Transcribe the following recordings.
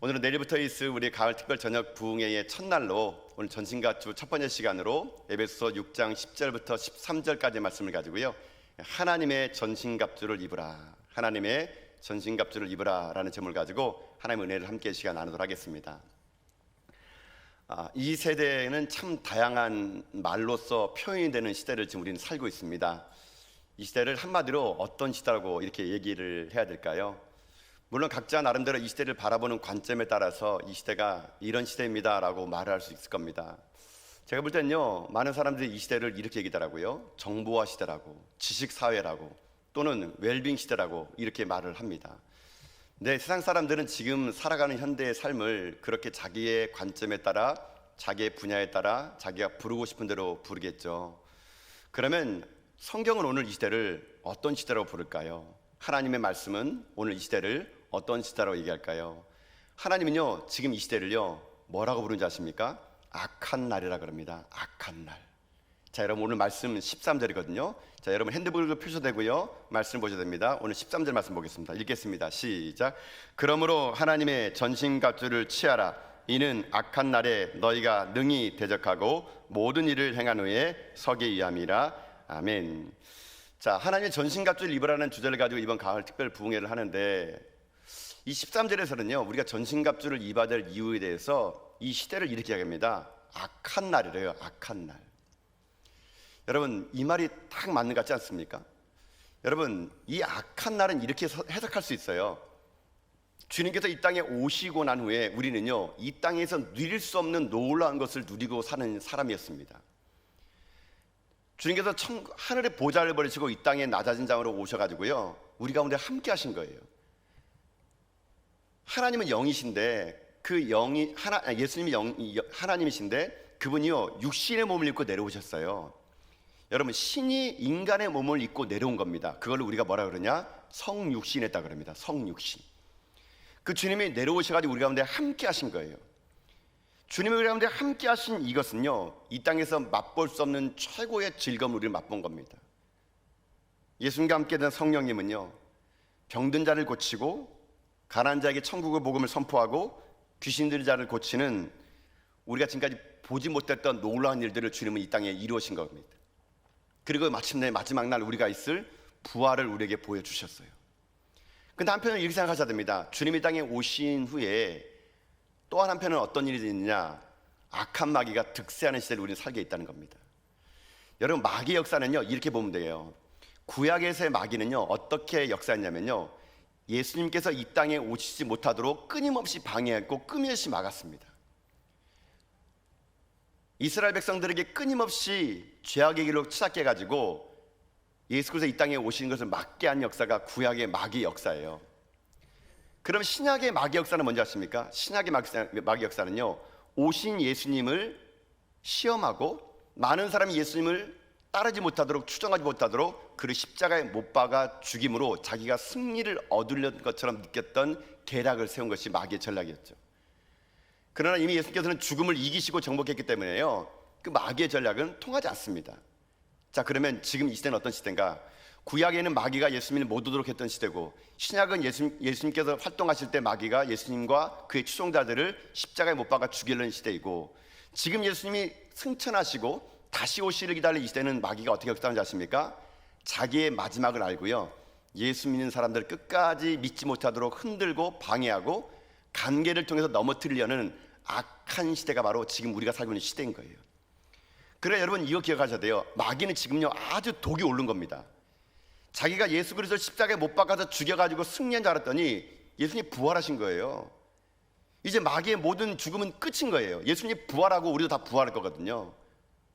오늘은 내일부터 있을 우리 가을 특별 저녁 부흥회의 첫날로 오늘 전신갑주 첫 번째 시간으로 에베소서 6장 10절부터 13절까지 말씀을 가지고요, 하나님의 전신갑주를 입으라, 하나님의 전신갑주를 입으라 라는 제목을 가지고 하나님의 은혜를 함께 시간 나누도록 하겠습니다. 이 세대는 참 다양한 말로서 표현이 되는 시대를 지금 우리는 살고 있습니다. 이 시대를 한마디로 어떤 시대라고 이렇게 얘기를 해야 될까요? 물론 각자 나름대로 이 시대를 바라보는 관점에 따라서 이 시대가 이런 시대입니다 라고 말을 할 수 있을 겁니다. 제가 볼 때는요, 많은 사람들이 이 시대를 이렇게 얘기하더라고요. 정보화 시대라고, 지식사회라고, 또는 웰빙 시대라고 이렇게 말을 합니다. 근데 세상 사람들은 지금 살아가는 현대의 삶을 그렇게 자기의 관점에 따라, 자기의 분야에 따라 자기가 부르고 싶은 대로 부르겠죠. 그러면 성경은 오늘 이 시대를 어떤 시대라고 부를까요? 하나님의 말씀은 오늘 이 시대를 어떤 시대라고 얘기할까요? 하나님은요, 지금 이 시대를요, 뭐라고 부르는지 아십니까? 악한 날이라 그럽니다. 악한 날. 자, 여러분 오늘 말씀 13절이거든요. 자, 여러분 핸드북을 펴셔도 되고요, 말씀 보셔도 됩니다. 오늘 13절 말씀 보겠습니다. 읽겠습니다. 시작. 그러므로 하나님의 전신갑주를 취하라. 이는 악한 날에 너희가 능히 대적하고 모든 일을 행한 후에 서게 위함이라. 아멘. 자, 하나님의 전신갑주를 입으라는 주제를 가지고 이번 가을 특별 부흥회를 하는데, 이 13절에서는요, 우리가 전신갑주를 입어야 될 이유에 대해서 이 시대를 이렇게 이야기합니다. 악한 날이래요. 악한 날. 여러분, 이 말이 딱 맞는 것 같지 않습니까? 여러분, 이 악한 날은 이렇게 해석할 수 있어요. 주님께서 이 땅에 오시고 난 후에 우리는요, 이 땅에서 누릴 수 없는 놀라운 것을 누리고 사는 사람이었습니다. 주님께서 하늘의 보좌를 버리시고 이 땅에 낮아진 장으로 오셔가지고요, 우리 가운데 함께 하신 거예요. 하나님은 영이신데, 그 영이 예수님이 하나님이신데, 그분이요 육신의 몸을 입고 내려오셨어요. 여러분, 신이 인간의 몸을 입고 내려온 겁니다. 그걸 우리가 뭐라 그러냐? 성육신했다 그럽니다. 성육신. 그 주님이 내려오셔가지고 우리 가운데 함께 하신 거예요. 주님이 우리 가운데 함께 하신 이것은요, 이 땅에서 맛볼 수 없는 최고의 즐거움을 우리를 맛본 겁니다. 예수님과 함께 된 성령님은요, 병든 자를 고치고 가난한 자에게 천국의 복음을 선포하고 귀신 들린 자를 고치는, 우리가 지금까지 보지 못했던 놀라운 일들을 주님은 이 땅에 이루어신 겁니다. 그리고 마침내 마지막 날 우리가 있을 부활을 우리에게 보여주셨어요. 근데 한편으로 이렇게 생각하셔야 됩니다. 주님이 이 땅에 오신 후에 또 한편은 어떤 일이 있느냐? 악한 마귀가 득세하는 시대를 우리는 살게 있다는 겁니다. 여러분, 마귀의 역사는요, 이렇게 보면 돼요. 구약에서의 마귀는요, 어떻게 역사했냐면요, 예수님께서 이 땅에 오시지 못하도록 끊임없이 방해했고 끊임없이 막았습니다. 이스라엘 백성들에게 끊임없이 죄악의 길로 치닫게 해가지고 예수께서 이 땅에 오시는 것을 막게 한 역사가 구약의 마귀 역사예요. 그럼 신약의 마귀 역사는 뭔지 아십니까? 신약의 마귀 역사는요, 오신 예수님을 시험하고 많은 사람이 예수님을 따르지 못하도록, 추종하지 못하도록 그를 십자가에 못 박아 죽임으로 자기가 승리를 얻으려는 것처럼 느꼈던 계략을 세운 것이 마귀의 전략이었죠. 그러나 이미 예수님께서는 죽음을 이기시고 정복했기 때문에요, 그 마귀의 전략은 통하지 않습니다. 자, 그러면 지금 이 시대는 어떤 시대인가? 구약에는 마귀가 예수님을 못 오도록 했던 시대고, 신약은 예수님께서 활동하실 때 마귀가 예수님과 그의 추종자들을 십자가에 못 박아 죽이려는 시대이고, 지금 예수님이 승천하시고 다시 오시를 기다리는 이 시대는 마귀가 어떻게 역사하는지 아십니까? 자기의 마지막을 알고요, 예수 믿는 사람들을 끝까지 믿지 못하도록 흔들고 방해하고 관계를 통해서 넘어뜨리려는 악한 시대가 바로 지금 우리가 살고 있는 시대인 거예요. 그래, 여러분 이거 기억하셔야 돼요. 마귀는 지금요 아주 독이 오른 겁니다. 자기가 예수 그리스도를 십자가에 못 박아서 죽여가지고 승리한 줄 알았더니 예수님이 부활하신 거예요. 이제 마귀의 모든 죽음은 끝인 거예요. 예수님이 부활하고 우리도 다 부활할 거거든요.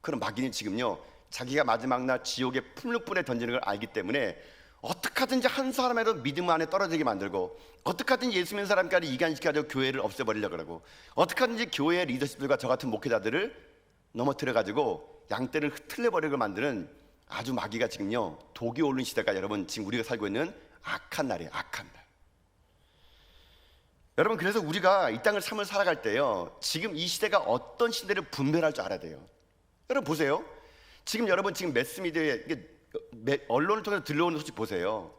그럼 마귀는 지금요, 자기가 마지막 날 지옥의 풀무불에 던지는 걸 알기 때문에 어떻게 하든지 한 사람이라도 믿음 안에 떨어지게 만들고, 어떻게 하든지 예수 믿는 사람까지 이간시켜가지고 교회를 없애버리려고 그러고, 어떻게 하든지 교회의 리더십들과 저 같은 목회자들을 넘어뜨려가지고 양떼를 흩틀려버리고 만드는 아주 마귀가 지금요 독이 오른 시대가 여러분 지금 우리가 살고 있는 악한 날이에요. 악한 날. 여러분, 그래서 우리가 이 땅을 삶을 살아갈 때요, 지금 이 시대가 어떤 시대를 분별할 줄 알아야 돼요. 여러분 보세요. 지금 여러분 지금 매스미디어에 언론을 통해서 들려오는 소식 보세요.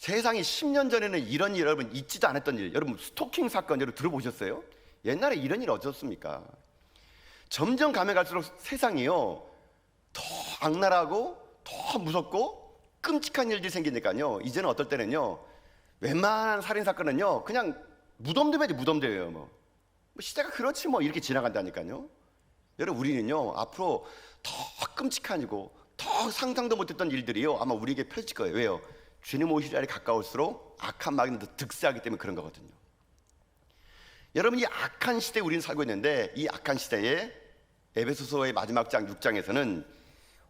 세상이 10년 전에는 이런 일 여러분 있지도 않았던 일, 여러분 스토킹 사건 여러분 들어보셨어요? 옛날에 이런 일 어쩌습니까? 점점 가면 갈수록 세상이요 더 악랄하고 더 무섭고 끔찍한 일들이 생기니까요, 이제는 어떨 때는요 웬만한 살인 사건은요 그냥 무덤대배지 무덤대예요. 뭐 시대가 그렇지 뭐 이렇게 지나간다니까요. 여러분 우리는요 앞으로 더 끔찍한 일이고 더 상상도 못했던 일들이요 아마 우리에게 펼칠 거예요. 왜요? 주님 오실 날이 가까울수록 악한 마귀는 더 득세하기 때문에 그런 거거든요. 여러분 이 악한 시대에 우리는 살고 있는데, 이 악한 시대에 에베소서의 마지막 장 6장에서는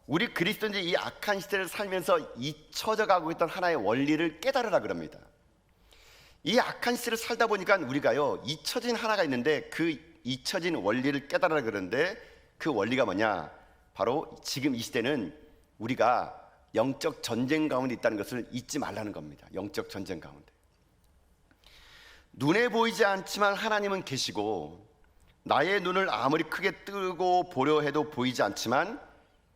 우리 그리스도인들이 이 악한 시대를 살면서 잊혀져 가고 있던 하나의 원리를 깨달으라 그럽니다. 이 악한 시대를 살다 보니까 우리가요 잊혀진 하나가 있는데, 그 잊혀진 원리를 깨달으라 그러는데, 그 원리가 뭐냐? 바로 지금 이 시대는 우리가 영적 전쟁 가운데 있다는 것을 잊지 말라는 겁니다. 영적 전쟁 가운데 눈에 보이지 않지만 하나님은 계시고, 나의 눈을 아무리 크게 뜨고 보려 해도 보이지 않지만,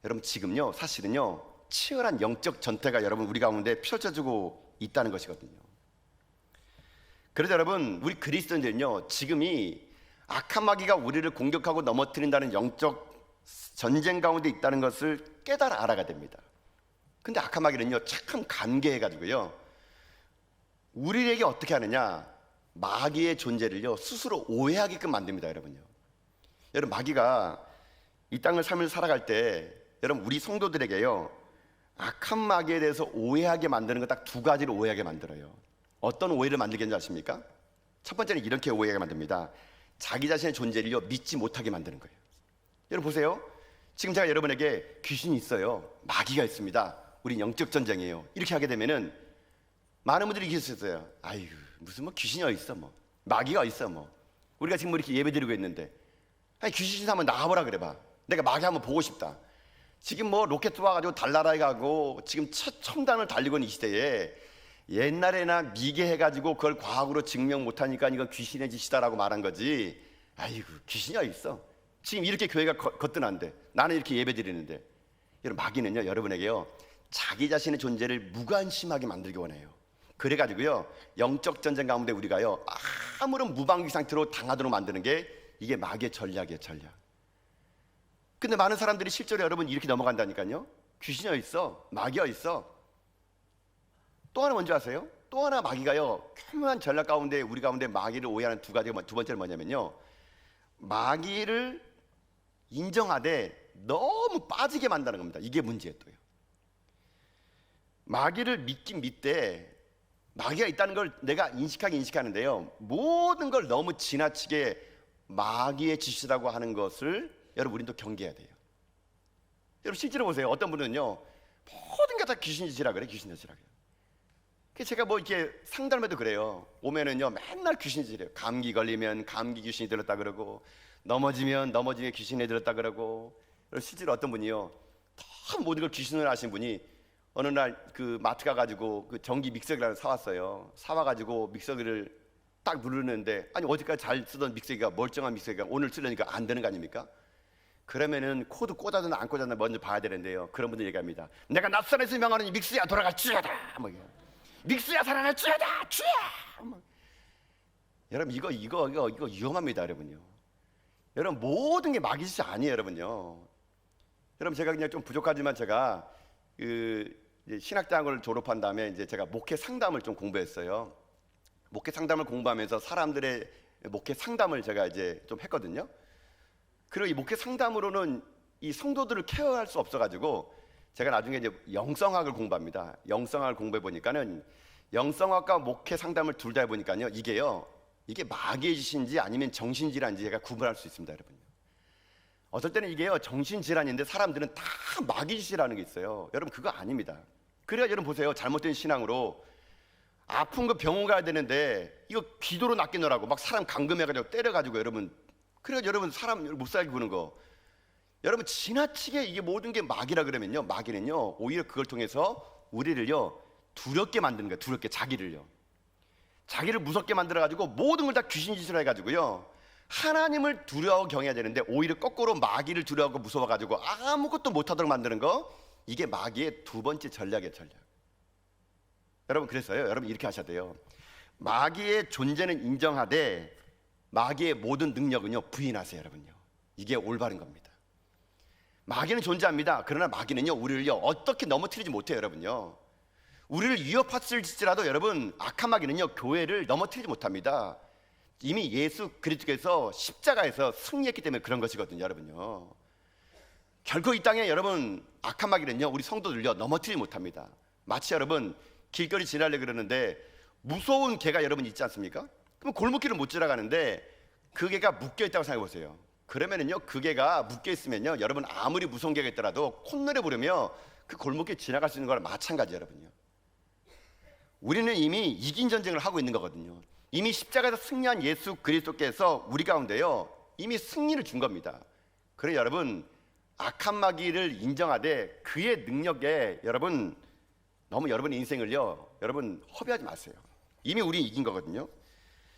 여러분 지금요 사실은요 치열한 영적 전투가 여러분 우리 가운데 펼쳐지고 있다는 것이거든요. 그래서 여러분 우리 그리스도인들은요 지금이 악한 마귀가 우리를 공격하고 넘어뜨린다는 영적 전쟁 가운데 있다는 것을 깨달아 알아야 됩니다. 근데 악한 마귀는요 참 간계해가지고요 우리에게 어떻게 하느냐, 마귀의 존재를요 스스로 오해하게끔 만듭니다. 여러분요, 여러분 마귀가 이 땅을 삶을 살아갈 때 여러분 우리 성도들에게요 악한 마귀에 대해서 오해하게 만드는 거 딱 두 가지로 오해하게 만들어요. 어떤 오해를 만들게 하는지 아십니까? 첫 번째는 이렇게 오해하게 만듭니다. 자기 자신의 존재를요 믿지 못하게 만드는 거예요. 여러분 보세요, 지금 제가 여러분에게 귀신이 있어요, 마귀가 있습니다, 우린 영적 전쟁이에요, 이렇게 하게 되면은 많은 분들이 이렇게 있어요. 아유 무슨 뭐 귀신이 어딨어, 뭐 마귀가 어딨어, 뭐 우리가 지금 뭐 이렇게 예배드리고 있는데 아니 귀신 한번 나와보라 그래봐, 내가 마귀 한번 보고 싶다. 지금 뭐 로켓 쏘아가지고 달나라에 가고 지금 첨단을 달리고 있는 이 시대에 옛날에나 미개해가지고 그걸 과학으로 증명 못하니까 이건 귀신의 짓이다라고 말한 거지, 아이고 귀신이 어딨어, 지금 이렇게 교회가 거뜬한데 나는 이렇게 예배드리는데. 여러분 마귀는요 여러분에게요 자기 자신의 존재를 무관심하게 만들기 원해요. 그래가지고요 영적 전쟁 가운데 우리가요 아무런 무방비 상태로 당하도록 만드는 게 이게 마귀의 전략이에요, 전략. 근데 많은 사람들이 실제로 여러분 이렇게 넘어간다니까요. 귀신이 어딨어, 마귀 어딨어. 또 하나 뭔지 아세요? 또 하나 마귀가요 교묘한 전략 가운데 우리 가운데 마귀를 오해하는 두 가지가, 두 번째는 뭐냐면요, 마귀를 인정하되 너무 빠지게 만드는 겁니다. 이게 문제예요. 또요 마귀를 믿긴 믿되 마귀가 있다는 걸 내가 인식하는데요 모든 걸 너무 지나치게 마귀의 짓이라고 하는 것을 여러분 우린 또 경계해야 돼요. 여러분 실제로 보세요. 어떤 분은요 모든 게 다 귀신 짓이라 그래, 귀신 짓이라 그래요. 제가 뭐 이렇게 상담해도 그래요. 오면은요 맨날 귀신 짓이래요. 감기 걸리면 감기 귀신이 들었다 그러고, 넘어지면 넘어지게 귀신이 들었다 그러고. 실제로 어떤 분이요 다 모든 걸 귀신을 아신 분이 어느 날 그 마트 가가지고 그 전기 믹서기를 사왔어요. 사와가지고 믹서기를 딱 누르는데, 아니 어제까지 잘 쓰던 믹서기가, 멀쩡한 믹서기가 오늘 쓰려니까 안 되는 거 아닙니까? 그러면은 코드 꽂아졌나 안 꽂아졌나 먼저 봐야 되는데요, 그런 분들 얘기합니다. 내가 낯선에서 명하는 이 믹서야 돌아갈 쥐어다, 뭐 믹서야 살아날 쥐어다, 쥐어. 뭐. 여러분 이거 위험합니다, 여러분요. 여러분 모든 게 마귀짓이 아니에요, 여러분요. 여러분 제가 그냥 좀 부족하지만 제가 이제 신학대학을 졸업한 다음에 이제 제가 목회 상담을 좀 공부했어요. 목회 상담을 공부하면서 사람들의 목회 상담을 제가 이제 좀 했거든요. 그리고 이 목회 상담으로는 이 성도들을 케어할 수 없어가지고 제가 나중에 이제 영성학을 공부합니다. 영성학을 공부해 보니까는 영성학과 목회 상담을 둘 다 해보니까요 이게 마귀의 짓인지 아니면 정신질환인지 제가 구분할 수 있습니다, 여러분. 어떨 때는 이게요 정신질환인데 사람들은 다 마귀 짓이라는 게 있어요. 여러분 그거 아닙니다. 그래야 여러분 보세요, 잘못된 신앙으로 아픈 거 병원 가야 되는데 이거 기도로 낚이느라고 막 사람 감금해가지고 때려가지고 여러분, 그래야 여러분 사람 못 살게 구는 거. 여러분 지나치게 이게 모든 게 마귀라 그러면요, 마귀는요 오히려 그걸 통해서 우리를요 두렵게 만드는 거예요. 두렵게, 자기를 무섭게 만들어가지고 모든 걸 다 귀신 짓을 해가지고요 하나님을 두려워 경해야 되는데 오히려 거꾸로 마귀를 두려워하고 무서워가지고 아무것도 못하도록 만드는 거, 이게 마귀의 두 번째 전략이에요, 전략. 여러분 그래서요, 여러분 이렇게 하셔야 돼요. 마귀의 존재는 인정하되 마귀의 모든 능력은요 부인하세요. 여러분요, 이게 올바른 겁니다. 마귀는 존재합니다. 그러나 마귀는요 우리를요 어떻게 넘어뜨리지 못해요. 여러분요, 우리를 위협할지라도 여러분 악한 마귀는요 교회를 넘어뜨리지 못합니다. 이미 예수 그리스도께서 십자가에서 승리했기 때문에 그런 것이거든요. 여러분요, 결코 이 땅에 여러분 악한 마귀는요 우리 성도들요 넘어뜨리지 못합니다. 마치 여러분 길거리 지나려 그러는데 무서운 개가 여러분 있지 않습니까? 그럼 골목길을 못 지나가는데 그 개가 묶여 있다고 생각해 보세요. 그러면은요 그 개가 묶여 있으면요 여러분 아무리 무서운 개가 있더라도 콧노래 부르며 그 골목길 지나갈 수 있는 거랑 마찬가지. 여러분요, 우리는 이미 이긴 전쟁을 하고 있는 거거든요. 이미 십자가에서 승리한 예수 그리스도께서 우리 가운데요 이미 승리를 준 겁니다. 그래 여러분, 악한 마귀를 인정하되 그의 능력에 여러분 너무 여러분의 인생을요 여러분 허비하지 마세요. 이미 우리 이긴 거거든요.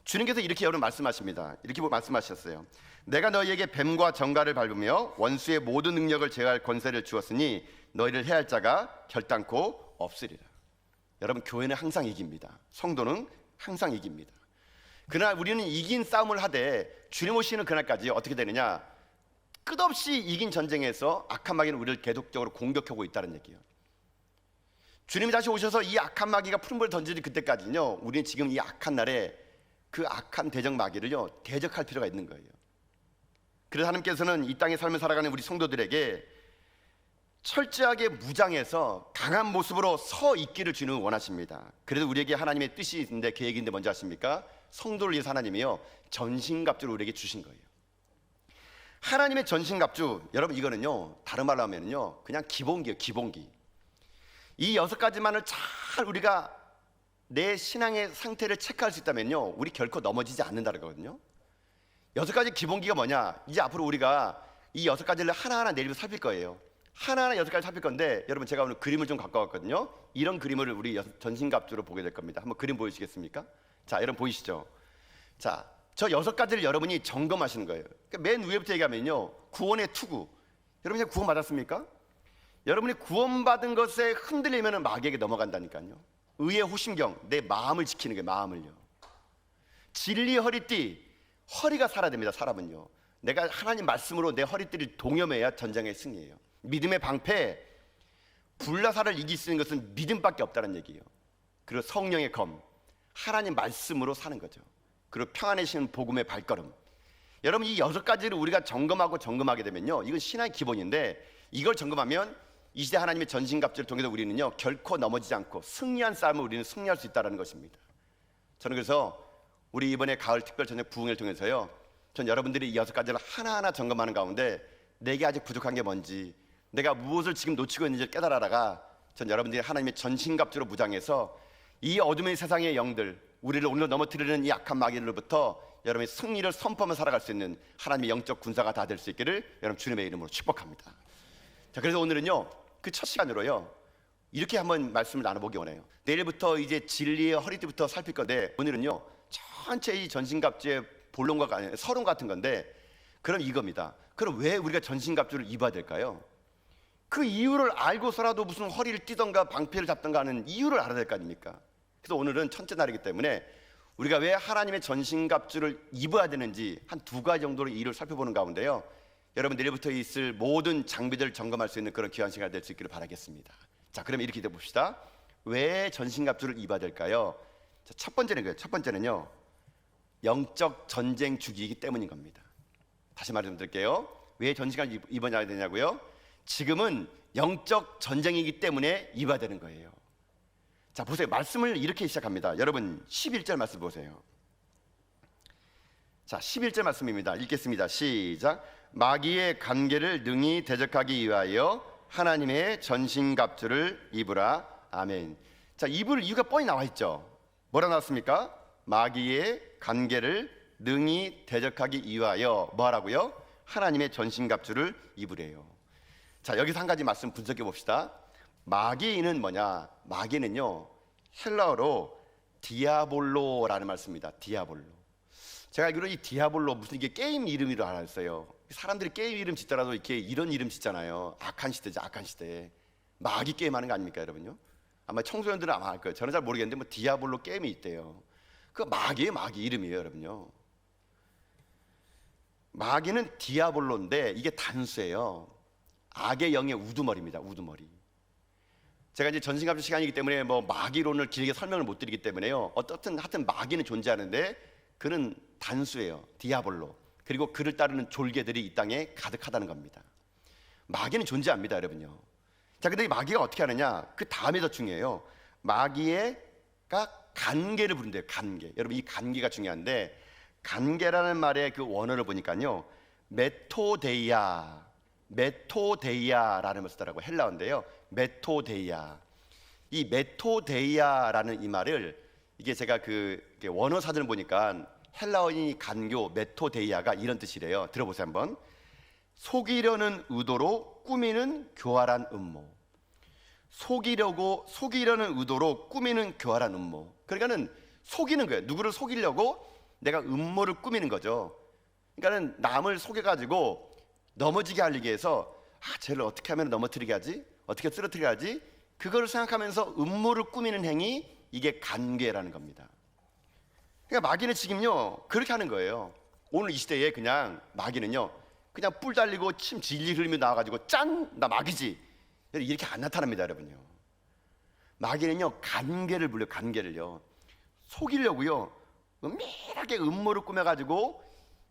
주님께서 이렇게 여러분 말씀하십니다. 이렇게 말씀하셨어요. 내가 너희에게 뱀과 정갈을 밟으며 원수의 모든 능력을 제어할 권세를 주었으니 너희를 해할 자가 결단코 없으리라. 여러분, 교회는 항상 이깁니다. 성도는 항상 이깁니다. 그러나 우리는 이긴 싸움을 하되 주님 오시는 그날까지 어떻게 되느냐, 끝없이 이긴 전쟁에서 악한 마귀는 우리를 계속적으로 공격하고 있다는 얘기예요. 주님이 다시 오셔서 이 악한 마귀가 푸른불을 던지는 그때까지는요 우리는 지금 이 악한 날에 그 악한 대적 마귀를요 대적할 필요가 있는 거예요. 그래서 하나님께서는 이 땅에 삶을 살아가는 우리 성도들에게 철저하게 무장해서 강한 모습으로 서 있기를 주님은 원하십니다. 그래서 우리에게 하나님의 뜻이 있는데, 계획이 있는데 뭔지 아십니까? 성도를 위해서 하나님이요 전신갑주를 우리에게 주신 거예요. 하나님의 전신갑주, 여러분 이거는요 다른 말로 하면요 그냥 기본기예요. 기본기. 이 6가지만을 잘 우리가 내 신앙의 상태를 체크할 수 있다면요 우리 결코 넘어지지 않는다는 거거든요. 6가지 기본기가 뭐냐, 이제 앞으로 우리가 이 6가지를 하나하나 내일부터 살필 거예요. 하나하나 6가지 살필 건데, 여러분 제가 오늘 그림을 좀 갖고 왔거든요. 이런 그림을 우리 전신갑주로 보게 될 겁니다. 한번 그림 보이시겠습니까? 자, 여러분 보이시죠? 자, 저 6가지를 여러분이 점검하시는 거예요. 그러니까 맨 위에부터 얘기하면요 구원의 투구. 여러분 이제 구원 받았습니까? 여러분이 구원받은 것에 흔들리면 마귀에게 넘어간다니까요. 의의 호심경, 내 마음을 지키는 게, 마음을요. 진리의 허리띠, 허리가 살아야 됩니다. 사람은요, 내가 하나님 말씀으로 내 허리띠를 동여매야 전쟁의 승리예요. 믿음의 방패, 불나사를 이길 수 있는 것은 믿음밖에 없다는 얘기예요. 그리고 성령의 검, 하나님 말씀으로 사는 거죠. 그리고 평안해지는 복음의 발걸음. 여러분 이 6가지를 우리가 점검하게 되면요 이건 신앙의 기본인데, 이걸 점검하면 이 시대 하나님의 전신갑주를 통해서 우리는요 결코 넘어지지 않고 승리한 싸움을 우리는 승리할 수 있다는 것입니다. 저는 그래서 우리 이번에 가을 특별 저녁 부흥회를 통해서요, 전 여러분들이 이 6가지를 하나하나 점검하는 가운데 내게 아직 부족한 게 뭔지, 내가 무엇을 지금 놓치고 있는지 깨달아라가, 전 여러분들이 하나님의 전신갑주로 무장해서 이 어둠의 세상의 영들, 우리를 오늘 넘어뜨리는 이 악한 마귀들로부터 여러분의 승리를 선포하며 살아갈 수 있는 하나님의 영적 군사가 다 될 수 있기를 여러분 주님의 이름으로 축복합니다. 자, 그래서 오늘은요 그 첫 시간으로요 이렇게 한번 말씀을 나눠보기 원해요. 내일부터 이제 진리의 허리띠부터 살필 건데, 오늘은요 전체 이 전신갑주의 본론과 서론 같은 건데, 그럼 이겁니다. 그럼 왜 우리가 전신갑주를 입어야 될까요? 그 이유를 알고서라도 무슨 허리를 띠던가 방패를 잡던가 하는 이유를 알아야 될 거 아닙니까? 그래서 오늘은 첫째 날이기 때문에 우리가 왜 하나님의 전신갑주를 입어야 되는지 한 2가지 정도로 이유를 살펴보는 가운데요, 여러분 내일부터 있을 모든 장비들을 점검할 수 있는 그런 귀한 시간이 될 수 있기를 바라겠습니다. 자, 그러면 이렇게 해봅시다. 왜 전신갑주를 입어야 될까요? 자, 첫 번째는요 영적 전쟁 주기이기 때문인 겁니다. 다시 말씀드릴게요. 왜 전신갑주를 입어야 되냐고요? 지금은 영적 전쟁이기 때문에 입어야 되는 거예요. 자, 보세요. 말씀을 이렇게 시작합니다. 여러분 11절 말씀 보세요. 자, 11절 말씀입니다. 읽겠습니다. 시작. 마귀의 관계를 능히 대적하기 위하여 하나님의 전신갑주를 입으라. 아멘. 자, 입을 이유가 뻔히 나와 있죠. 뭐라 나왔습니까? 마귀의 관계를 능히 대적하기 위하여 뭐 하라고요? 하나님의 전신갑주를 입으래요. 자, 여기서 한 가지 말씀 분석해 봅시다. 마귀는 뭐냐? 마귀는요 헬라어로 디아볼로라는 말씀입니다. 디아볼로. 제가 알기로 이 디아볼로 무슨 이게 게임 이름이라 알았어요. 사람들이 게임 이름 짓더라도 이렇게 이런 이름 짓잖아요. 악한 시대죠. 악한 시대. 마귀 게임 하는 거 아닙니까 여러분요? 아마 청소년들은 아마 알 거예요. 저는 잘 모르겠는데 뭐 디아블로 게임이 있대요. 그 마귀예요, 마귀 이름이에요, 여러분요. 마귀는 디아블로인데 이게 단수예요. 악의 영의 우두머리입니다. 우두머리. 제가 이제 전신갑주 시간이기 때문에 뭐 마귀론을 길게 설명을 못 드리기 때문에요. 어떻든 하여튼 마귀는 존재하는데 그는 단수예요. 디아블로. 그리고 그를 따르는 졸개들이 이 땅에 가득하다는 겁니다. 마귀는 존재합니다, 여러분요. 자, 근데 이 마귀가 어떻게 하느냐? 그 다음에 더 중요해요. 마귀가 간계를 부른대요. 간계. 여러분 이 간계가 중요한데 간계라는 말의 그 원어를 보니까요. 메토데이아라는 걸 쓰더라고요. 헬라어인데요. 메토데이아. 이 메토데이아라는 이 말을 이게 제가 그 원어 사전을 보니까 헬라어인 간교 메토데이아가 이런 뜻이래요. 들어보세요 한번. 속이려는 의도로 꾸미는 교활한 음모. 속이려는 의도로 꾸미는 교활한 음모. 그러니까는 속이는 거예요. 누구를 속이려고 내가 음모를 꾸미는 거죠. 그러니까는 남을 속여가지고 넘어지게 하기 위해서 쟤를 어떻게 하면 넘어뜨리게 하지? 어떻게 쓰러뜨리게 하지? 그거를 생각하면서 음모를 꾸미는 행위, 이게 간계라는 겁니다. 그러니까 마귀는 지금요 그렇게 하는 거예요. 오늘 이 시대에 그냥 마귀는요 그냥 뿔 달리고 침 질질 흘리며 나와가지고 짠! 나 마귀지! 이렇게 안 나타납니다, 여러분요. 마귀는요 간계를 불려요. 간계를요 속이려고요 은밀하게 음모를 꾸며가지고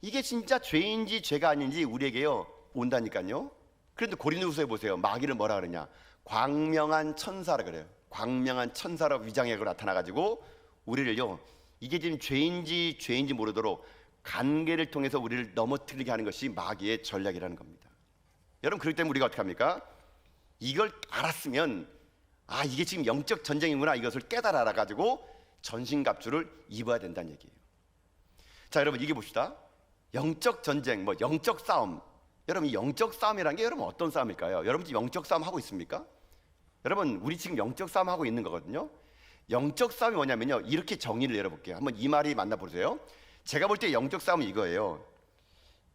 이게 진짜 죄인지 죄가 아닌지 우리에게요 온다니까요. 그런데 고린도후서에 보세요. 마귀를 뭐라 그러냐? 광명한 천사라 그래요. 광명한 천사로 위장하고 나타나가지고 우리를요 이게 지금 죄인지 모르도록 간계를 통해서 우리를 넘어뜨리게 하는 것이 마귀의 전략이라는 겁니다. 여러분 그렇기 때문에 우리가 어떻게 합니까? 이걸 알았으면 이게 지금 영적 전쟁이구나, 이것을 깨달아 가지고 전신갑주를 입어야 된다는 얘기예요. 자, 여러분 이게 봅시다. 영적 전쟁, 영적 싸움. 여러분 이 영적 싸움이라는 게 여러분 어떤 싸움일까요? 여러분 지금 영적 싸움 하고 있습니까? 여러분 우리 지금 영적 싸움 하고 있는 거거든요. 영적 싸움이 뭐냐면요, 이렇게 정의를 내려볼게요. 한번 이 말이 맞나 보세요. 제가 볼 때 영적 싸움은 이거예요.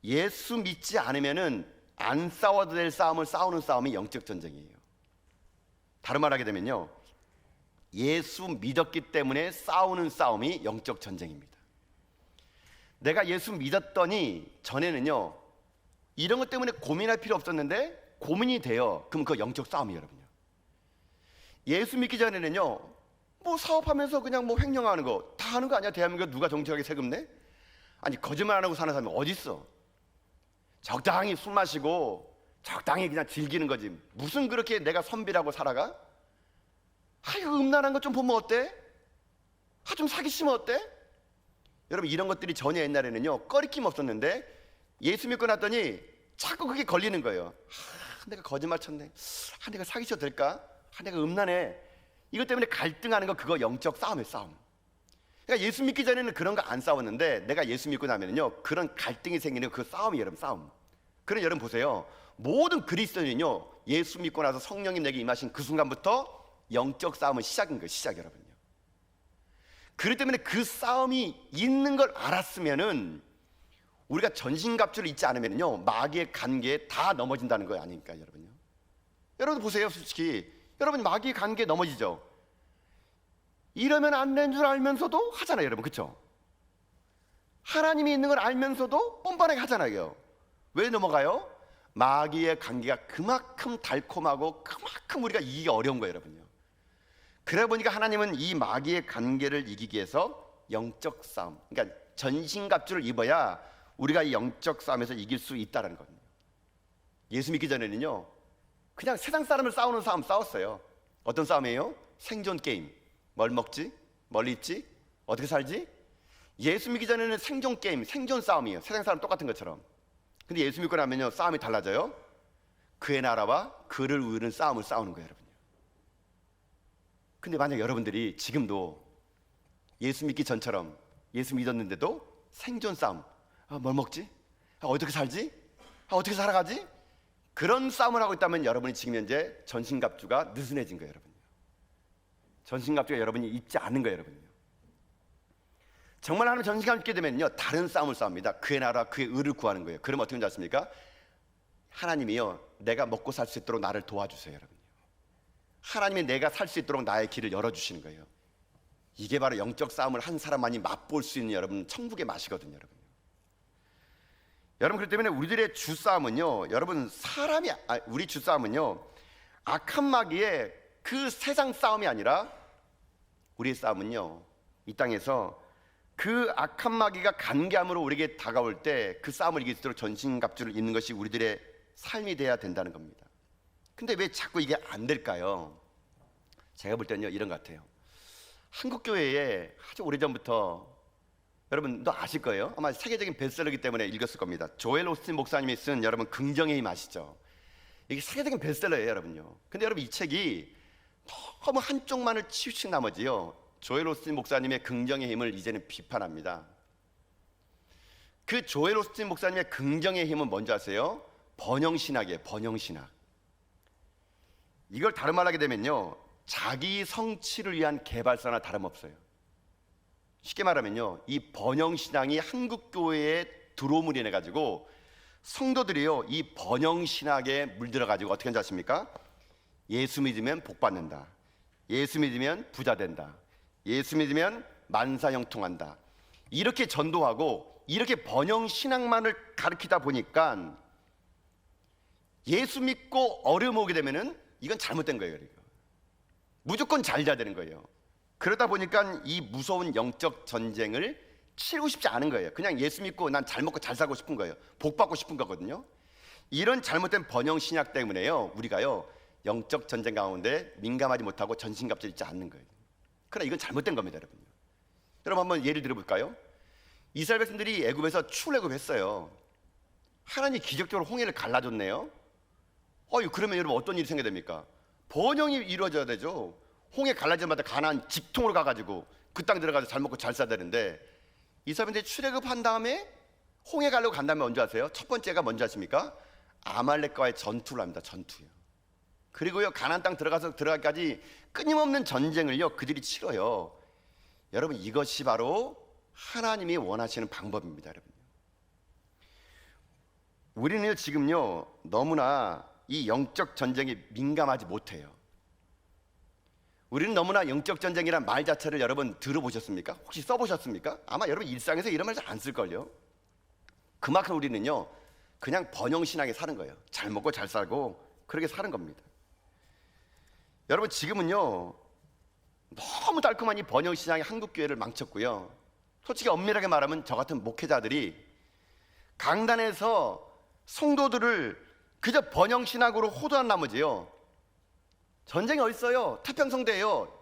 예수 믿지 않으면은 안 싸워도 될 싸움을 싸우는 싸움이 영적 전쟁이에요. 다른 말 하게 되면요, 예수 믿었기 때문에 싸우는 싸움이 영적 전쟁입니다. 내가 예수 믿었더니 전에는요 이런 것 때문에 고민할 필요 없었는데 고민이 돼요. 그럼 그거 영적 싸움이에요, 여러분요. 예수 믿기 전에는요 사업하면서 그냥 횡령하는 거 다 하는 거 아니야? 대한민국 누가 정직하게 세금 내? 아니 거짓말 안 하고 사는 사람이 어디 있어? 적당히 술 마시고 적당히 그냥 즐기는 거지. 무슨 그렇게 내가 선비라고 살아가? 이거 음란한 것 좀 보면 어때? 좀 사기치면 어때? 여러분 이런 것들이 전혀 옛날에는요 꺼리낌 없었는데 예수 믿고 났더니 자꾸 그게 걸리는 거예요. 내가 거짓말 쳤네. 내가 사기쳐도 될까? 내가 음란해. 이것 때문에 갈등하는 거, 그거 영적 싸움이에요, 싸움. 그러니까 예수 믿기 전에는 그런 거 안 싸웠는데 내가 예수 믿고 나면은요 그런 갈등이 생기는 그 싸움이에요, 여러분, 싸움. 그럼 여러분 보세요. 모든 그리스도인은요 예수 믿고 나서 성령이 내게 임하신 그 순간부터 영적 싸움은 시작인 거예요, 시작, 여러분요. 그렇기 때문에 그 싸움이 있는 걸 알았으면은 우리가 전신갑주를 잊지 않으면요 마귀의 간계에 다 넘어진다는 거 아닙니까, 여러분요? 여러분 보세요, 솔직히 여러분 마귀의 간계에 넘어지죠. 이러면 안 되는 줄 알면서도 하잖아요, 여러분, 그렇죠? 하나님이 있는 걸 알면서도 뻔뻔하게 하잖아요. 왜 넘어가요? 마귀의 간계가 그만큼 달콤하고 그만큼 우리가 이기기 어려운 거예요, 여러분요. 그래 보니까 하나님은 이 마귀의 간계를 이기기 위해서 영적 싸움, 그러니까 전신갑주를 입어야 우리가 이 영적 싸움에서 이길 수 있다는 겁니다. 예수 믿기 전에는요 그냥 세상 사람을 싸우는 싸움 싸웠어요. 어떤 싸움이에요? 생존 게임. 뭘 먹지? 뭘 입지? 어떻게 살지? 예수 믿기 전에는 생존 게임, 생존 싸움이에요. 세상 사람 똑같은 것처럼. 근데 예수 믿고 나면요 싸움이 달라져요. 그의 나라와 그를 위하는 싸움을 싸우는 거예요, 여러분요. 근데 만약 여러분들이 지금도 예수 믿기 전처럼 예수 믿었는데도 생존 싸움, 뭘 먹지? 어떻게 살지? 어떻게 살아가지? 그런 싸움을 하고 있다면 여러분이 지금 현재 전신갑주가 느슨해진 거예요, 여러분요. 전신갑주가 여러분이 입지 않은 거예요, 여러분요. 정말 하나님 전신갑주 입게 되면요 다른 싸움을 싸웁니다. 그의 나라, 그의 의를 구하는 거예요. 그러면 어떻게 하십니까? 하나님이요 내가 먹고 살 수 있도록 나를 도와주세요, 여러분요. 하나님이 내가 살 수 있도록 나의 길을 열어주시는 거예요. 이게 바로 영적 싸움을 한 사람만이 맛볼 수 있는 여러분 천국의 맛이거든요. 여러분 그렇기 때문에 우리들의 주싸움은요, 여러분 우리 주싸움은요 악한 마귀의 그 세상 싸움이 아니라 우리의 싸움은요 이 땅에서 그 악한 마귀가 간계함으로 우리에게 다가올 때 그 싸움을 이길 수 있도록 전신갑주를 입는 것이 우리들의 삶이 돼야 된다는 겁니다. 근데 왜 자꾸 이게 안 될까요? 제가 볼 때는요 이런 것 같아요. 한국교회에 아주 오래전부터, 여러분도 아실 거예요. 아마 세계적인 베스트셀러이기 때문에 읽었을 겁니다. 조엘 오스틴 목사님이 쓴 여러분 긍정의 힘 아시죠? 이게 세계적인 베스트셀러예요, 여러분요. 근데 여러분 이 책이 너무 한쪽만을 치우친 나머지요, 조엘 오스틴 목사님의 긍정의 힘을 이제는 비판합니다. 그 조엘 오스틴 목사님의 긍정의 힘은 뭔지 아세요? 번영신학이에요. 번영신학. 이걸 다른 말로 하게 되면요, 자기 성취를 위한 개발사나 다름없어요. 쉽게 말하면요, 이 번영신앙이 한국교회에 들어옴으로 인해 가지고 성도들이요 이 번영신학에 물들어 가지고 어떻게 하는지 아십니까? 예수 믿으면 복 받는다, 예수 믿으면 부자 된다, 예수 믿으면 만사형통한다, 이렇게 전도하고 이렇게 번영신학만을 가르치다 보니까 예수 믿고 어려움 오게 되면은 이건 잘못된 거예요. 무조건 잘 돼야 되는 거예요. 그러다 보니까 이 무서운 영적 전쟁을 치르고 싶지 않은 거예요. 그냥 예수 믿고 난 잘 먹고 잘 살고 싶은 거예요. 복 받고 싶은 거거든요. 이런 잘못된 번영 신약 때문에요, 우리가요 영적 전쟁 가운데 민감하지 못하고 전신갑주를 입지 않는 거예요. 그러나 이건 잘못된 겁니다, 여러분. 여러분 한번 예를 들어볼까요? 이스라엘 백성들이 애굽에서 출애굽했어요. 하나님이 기적적으로 홍해를 갈라줬네요. 그러면 여러분 어떤 일이 생겨야 됩니까? 번영이 이루어져야 되죠. 홍해 갈라지마다 가나안 직통으로 가가지고 그 땅 들어가서 잘 먹고 잘 살아야 되는데, 이스라엘들이 출애굽한 다음에 홍해 가려고 간 다음에 언제 아세요? 첫 번째가 뭔지 아십니까? 아말렉과의 전투를 합니다. 전투요. 그리고요 가나안 땅 들어가기까지 끊임없는 전쟁을요 그들이 치러요. 여러분 이것이 바로 하나님이 원하시는 방법입니다, 여러분. 우리는 지금요 너무나 이 영적 전쟁에 민감하지 못해요. 우리는 너무나 영적 전쟁이란 말 자체를 여러분 들어보셨습니까? 혹시 써보셨습니까? 아마 여러분 일상에서 이런 말 잘 안 쓸걸요. 그만큼 우리는요 그냥 번영신앙에 사는 거예요. 잘 먹고 잘 살고 그렇게 사는 겁니다. 여러분 지금은요 너무 달콤한 이 번영신앙이 한국교회를 망쳤고요, 솔직히 엄밀하게 말하면 저 같은 목회자들이 강단에서 성도들을 그저 번영신학으로 호도한 나머지요 전쟁이 어딨어요? 태평성대예요.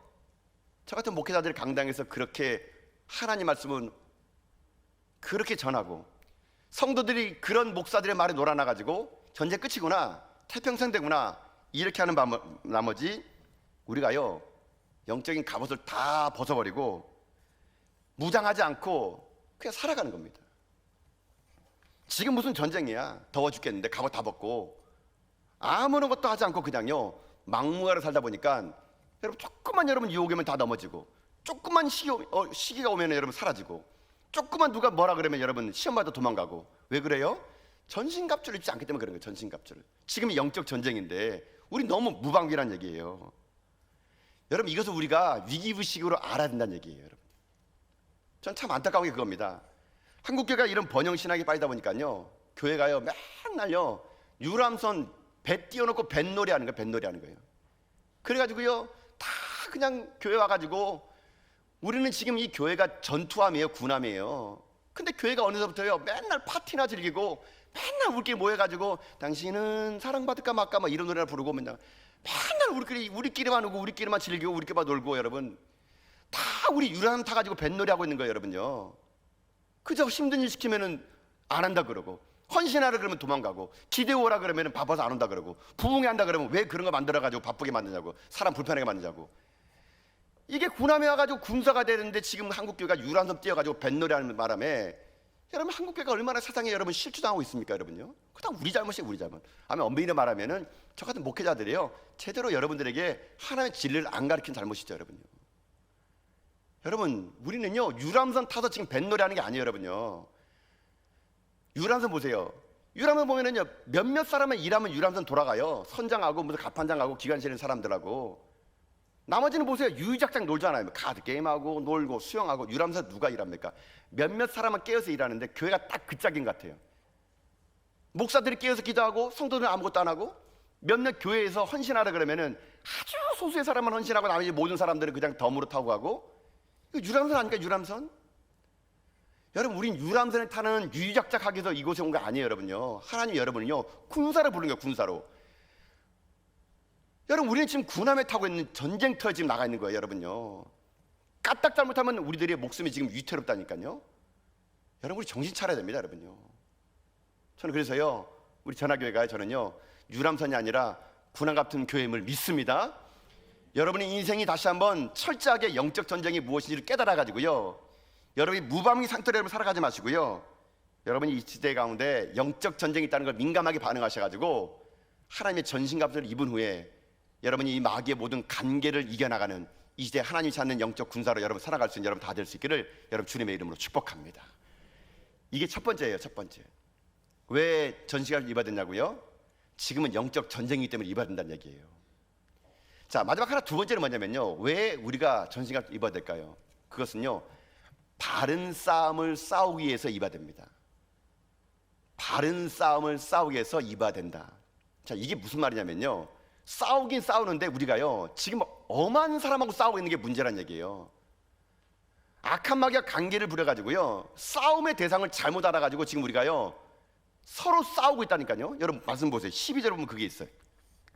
저 같은 목회자들이 강당에서 그렇게 하나님 말씀은 그렇게 전하고 성도들이 그런 목사들의 말에 놀아나가지고 전쟁 끝이구나, 태평성대구나 이렇게 하는 나머지 우리가요 영적인 갑옷을 다 벗어버리고 무장하지 않고 그냥 살아가는 겁니다. 지금 무슨 전쟁이야? 더워 죽겠는데 갑옷 다 벗고 아무런 것도 하지 않고 그냥요 막무가내로 살다 보니까 여러분 조금만 여러분 유혹이 오면 다 넘어지고, 조금만 시기가 오면 여러분 사라지고, 조금만 누가 뭐라 그러면 여러분 시험 받아 도망가고. 왜 그래요? 전신갑주를 입지 않기 때문에 그런 거예요. 전신갑주를. 지금이 영적 전쟁인데 우리 너무 무방비란 얘기예요. 여러분 이것을 우리가 위기의식으로 알아야 된다는 얘기예요. 여러분 전 참 안타까운 게 그겁니다. 한국교회가 이런 번영신학에 빠지다 보니까요 교회가요 맨날요 유람선 배 띄워놓고 뱃놀이 하는 거예요. 뱃놀이 하는 거예요. 그래가지고요 다 그냥 교회 와가지고, 우리는 지금 이 교회가 전투함이에요, 군함이에요. 근데 교회가 어느서부터요 맨날 파티나 즐기고 맨날 우리끼리 모여가지고 당신은 사랑받을까 말까 막 이런 노래를 부르고 맨날 우리끼리만 오고 우리끼리만 즐기고 우리끼리만 놀고, 여러분 다 우리 유람 타가지고 뱃놀이 하고 있는 거예요. 여러분요 그저 힘든 일 시키면은 안 한다 그러고, 헌신하라 그러면 도망가고, 기대 오라 그러면 바빠서 안 온다 그러고, 부흥회 한다 그러면 왜 그런 거 만들어가지고 바쁘게 만드냐고, 사람 불편하게 만드냐고. 이게 군함에 와가지고 군사가 되는데 지금 한국교회가 유람선 띄워가지고 뱃놀이 하는 바람에 여러분 한국교회가 얼마나 세상에 여러분 실추당하고 있습니까, 여러분요? 그다 우리 잘못이에요, 우리 잘못. 아마 엄밀히 말하면은 저 같은 목회자들이요 제대로 여러분들에게 하나님의 진리를 안 가르친 잘못이죠, 여러분요. 여러분 우리는요 유람선 타서 지금 뱃놀이 하는 게 아니에요, 여러분요. 유람선 보세요. 유람선 보면은요 몇몇 사람은 일하면 유람선 돌아가요. 선장하고 무슨 갑판장하고 기관실에 있는 사람들하고. 나머지는 보세요. 유유작작 놀잖아요. 뭐 카드 게임하고 놀고 수영하고. 유람선 누가 일합니까? 몇몇 사람은 깨어서 일하는데 교회가 딱 그 짝인 것 같아요. 목사들이 깨어서 기도하고 성도들은 아무것도 안 하고, 몇몇 교회에서 헌신하라 그러면은 아주 소수의 사람만 헌신하고 나머지 모든 사람들은 그냥 덤으로 타고 가고. 이거 유람선 아닙니까? 유람선? 여러분, 우린 유람선을 타는 유유작작하기 위해서 이곳에 온 거 아니에요. 여러분요, 하나님 여러분은요 군사를 부르는 거예요. 군사로. 여러분, 우리는 지금 군함에 타고 있는 전쟁터에 지금 나가 있는 거예요. 여러분요, 까딱 잘못하면 우리들의 목숨이 지금 위태롭다니까요. 여러분, 우리 정신 차려야 됩니다. 여러분요, 저는 그래서요, 우리 전화교회가 저는요 유람선이 아니라 군함 같은 교회임을 믿습니다. 여러분의 인생이 다시 한번 철저하게 영적 전쟁이 무엇인지를 깨달아 가지고요, 여러분이 무방비 상태로 여러분 살아가지 마시고요, 여러분이 이 시대 가운데 영적 전쟁이 있다는 걸 민감하게 반응하셔가지고 하나님의 전신갑주를 입은 후에 여러분이 이 마귀의 모든 간계를 이겨나가는 이 시대 하나님이 찾는 영적 군사로 여러분 살아갈 수 있는 여러분 다 될 수 있기를 여러분 주님의 이름으로 축복합니다. 이게 첫 번째예요. 첫 번째. 왜 전신갑주를 입어야 되냐고요? 지금은 영적 전쟁이기 때문에 입어야 된다는 얘기예요. 자, 마지막 하나, 두 번째는 뭐냐면요, 왜 우리가 전신갑주를 입어야 될까요? 그것은요, 바른 싸움을 싸우기 위해서 입어야 됩니다. 바른 싸움을 싸우기 위해서 입어야 된다. 자, 이게 무슨 말이냐면요, 싸우긴 싸우는데 우리가요 지금 엄한 사람하고 싸우고 있는 게 문제란 얘기예요. 악한 마귀가 관계를 부려가지고요 싸움의 대상을 잘못 알아가지고 지금 우리가요 서로 싸우고 있다니까요. 여러분 말씀 보세요. 12절 보면 그게 있어요.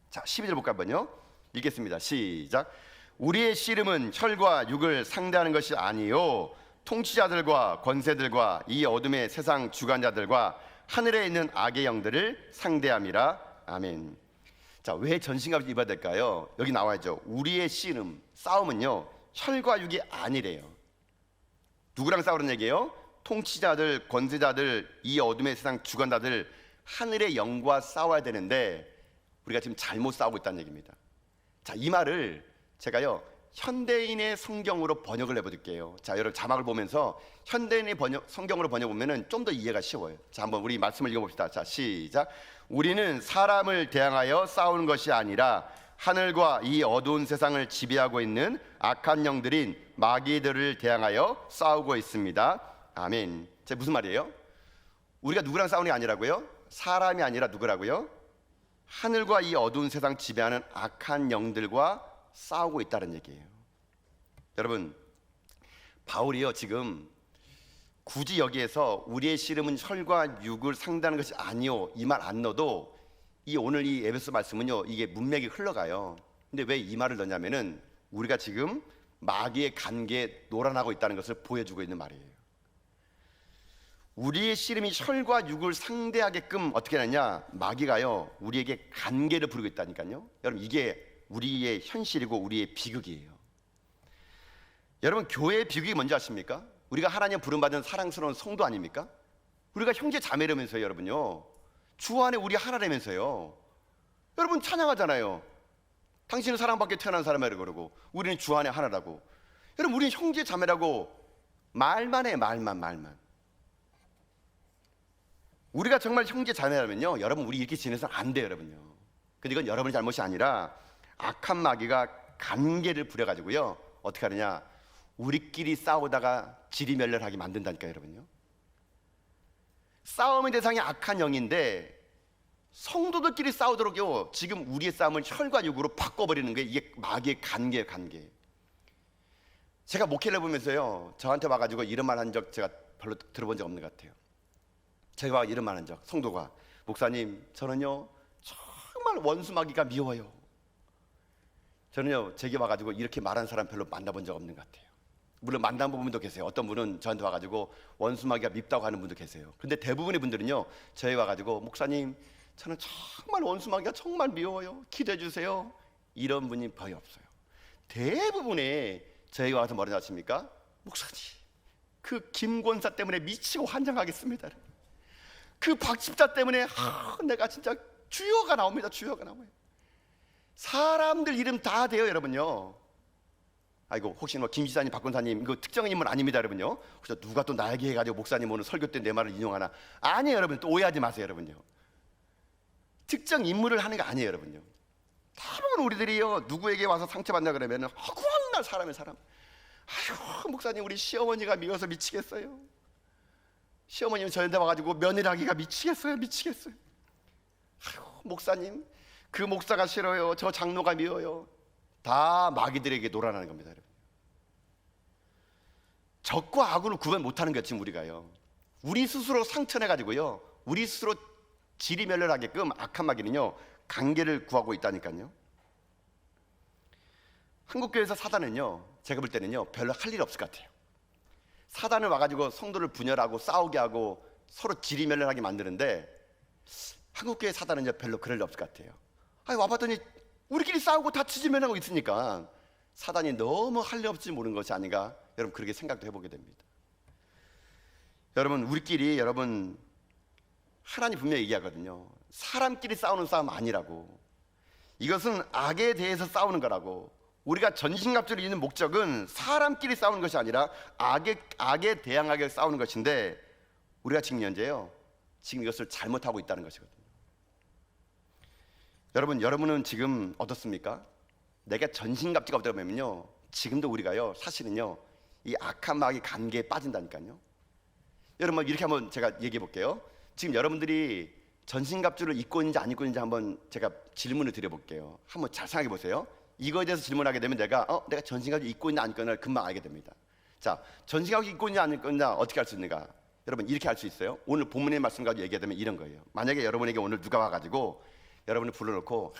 자, 12절 볼까 한번요. 읽겠습니다. 시작. 우리의 씨름은 혈과 육을 상대하는 것이 아니요 통치자들과 권세들과 이 어둠의 세상 주관자들과 하늘에 있는 악의 영들을 상대함이라. 아멘. 자, 왜 전신갑주를 입어야 될까요? 여기 나와야죠. 우리의 씨름, 싸움은요 혈과 육이 아니래요. 누구랑 싸우는 얘기예요? 통치자들, 권세자들, 이 어둠의 세상 주관자들, 하늘의 영과 싸워야 되는데 우리가 지금 잘못 싸우고 있다는 얘기입니다. 자, 이 말을 제가요 현대인의 성경으로 번역을 해볼게요. 자, 여러분 자막을 보면서 현대인의 성경으로 번역해보면 좀 더 이해가 쉬워요. 자, 한번 우리 말씀을 읽어봅시다. 자, 시작. 우리는 사람을 대항하여 싸우는 것이 아니라 하늘과 이 어두운 세상을 지배하고 있는 악한 영들인 마귀들을 대항하여 싸우고 있습니다. 아멘. 자, 무슨 말이에요? 우리가 누구랑 싸우는 게 아니라고요? 사람이 아니라 누구라고요? 하늘과 이 어두운 세상 지배하는 악한 영들과 싸우고 있다는 얘기예요. 여러분, 바울이요 지금 굳이 여기에서 우리의 씨름은 혈과 육을 상대하는 것이 아니요 이 말 안 넣어도 이 오늘 이 에베소 말씀은요 이게 문맥이 흘러가요. 근데 왜 이 말을 넣냐면은 우리가 지금 마귀의 관계에 놀아나고 있다는 것을 보여주고 있는 말이에요. 우리의 씨름이 혈과 육을 상대하게끔 어떻게 하느냐, 마귀가요 우리에게 관계를 부리고 있다니까요. 여러분, 이게 우리의 현실이고 우리의 비극이에요. 여러분, 교회의 비극이 뭔지 아십니까? 우리가 하나님 부름받은 사랑스러운 성도 아닙니까? 우리가 형제 자매라면서요. 여러분요, 주 안에 우리 하나라면서요. 여러분 찬양하잖아요. 당신은 사랑받게 태어난 사람이라고 그러고 우리는 주 안에 하나라고. 여러분, 우리는 형제 자매라고 말만 해. 말만. 우리가 정말 형제 자매라면요 여러분, 우리 이렇게 지내서는 안 돼요. 여러분요. 근데 이건 여러분의 잘못이 아니라 악한 마귀가 관계를 부려가지고요 어떻게 하느냐, 우리끼리 싸우다가 지리멸렬하게 만든다니까요. 여러분요, 싸움의 대상이 악한 영인데 성도들끼리 싸우도록요 지금 우리의 싸움을 혈과 육으로 바꿔버리는 게 이게 마귀의 관계예요. 관계. 제가 목회를 해보면서요 저한테 와가지고 이런 말 한 적 제가 별로 들어본 적 없는 것 같아요. 제가 이런 말 한 적, 성도가, 목사님 저는요 정말 원수 마귀가 미워요. 저는요 제게 와가지고 이렇게 말하는 사람 별로 만나본 적 없는 것 같아요. 물론 만나본 분도 계세요. 어떤 분은 저한테 와가지고 원수 마귀가 밉다고 하는 분도 계세요. 근데 대부분의 분들은요 저희 와가지고, 목사님 저는 정말 원수 마귀가 정말 미워요, 기도해 주세요, 이런 분이 거의 없어요. 대부분의 저희 와서 뭐라 하십니까? 목사님 그 김권사 때문에 미치고 환장하겠습니다. 그 박집자 때문에 내가 진짜 주여가 나옵니다. 주여가 나와요. 사람들 이름 다 돼요. 여러분요, 아이고 혹시 뭐 김 지사님, 박 권사님 이거 특정 인물 아닙니다. 여러분요, 혹시 누가 또 나에게 해가지고 목사님 오늘 설교 때 내 말을 인용하나? 아니에요. 여러분, 또 오해하지 마세요. 여러분요, 특정 인물을 하는 거 아니에요. 여러분요, 대부분 우리들이요, 누구에게 와서 상처받나 그러면 허구한 날 사람의 사람. 아유, 목사님, 우리 시어머니가 미워서 미치겠어요. 시어머니는 저한테 와가지고 며느리하기가 미치겠어요. 아유, 목사님, 그 목사가 싫어요. 저 장로가 미워요. 다 마귀들에게 놀아나는 겁니다, 여러분. 적과 악을 구분 못하는 게 지금 우리가요, 우리 스스로 상처내가지고요, 우리 스스로 지리멸렬하게끔 악한 마귀는요 관계를 구하고 있다니까요. 한국교회에서 사단은요, 제가 볼 때는요 별로 할 일 없을 것 같아요. 사단을 와가지고 성도를 분열하고 싸우게 하고 서로 지리멸렬하게 만드는데, 한국교회 사단은요 별로 그럴 일 없을 것 같아요. 아니, 와봤더니 우리끼리 싸우고 다 지지면하고 있으니까 사단이 너무 할 일 없이 모르는 것이 아닌가, 여러분 그렇게 생각도 해보게 됩니다. 여러분, 우리끼리, 여러분, 하나님 분명히 얘기하거든요. 사람끼리 싸우는 싸움 아니라고. 이것은 악에 대해서 싸우는 거라고. 우리가 전신갑주를 입는 목적은 사람끼리 싸우는 것이 아니라 악에 대항하게 싸우는 것인데, 우리가 지금 현재요, 지금 이것을 잘못하고 있다는 것이거든요. 여러분은 지금 어떻습니까? 내가 전신갑주가 없다고 하면요, 지금도 우리가요 사실은요 이 악한 마귀 관계에 빠진다니까요. 여러분, 이렇게 한번 제가 얘기해 볼게요. 지금 여러분들이 전신갑주를 입고 있는지 안 입고 있는지 한번 제가 질문을 드려볼게요. 한번 잘 생각해 보세요. 이거에 대해서 질문하게 되면 내가 전신갑주 입고 있나 안 입고 있나 금방 알게 됩니다. 자, 전신갑주 입고 있냐 안 입고 있냐 어떻게 알 수 있는가? 여러분, 이렇게 알 수 있어요. 오늘 본문의 말씀 가지고 얘기하면 이런 거예요. 만약에 여러분에게 오늘 누가 와가지고 여러분을 불러놓고,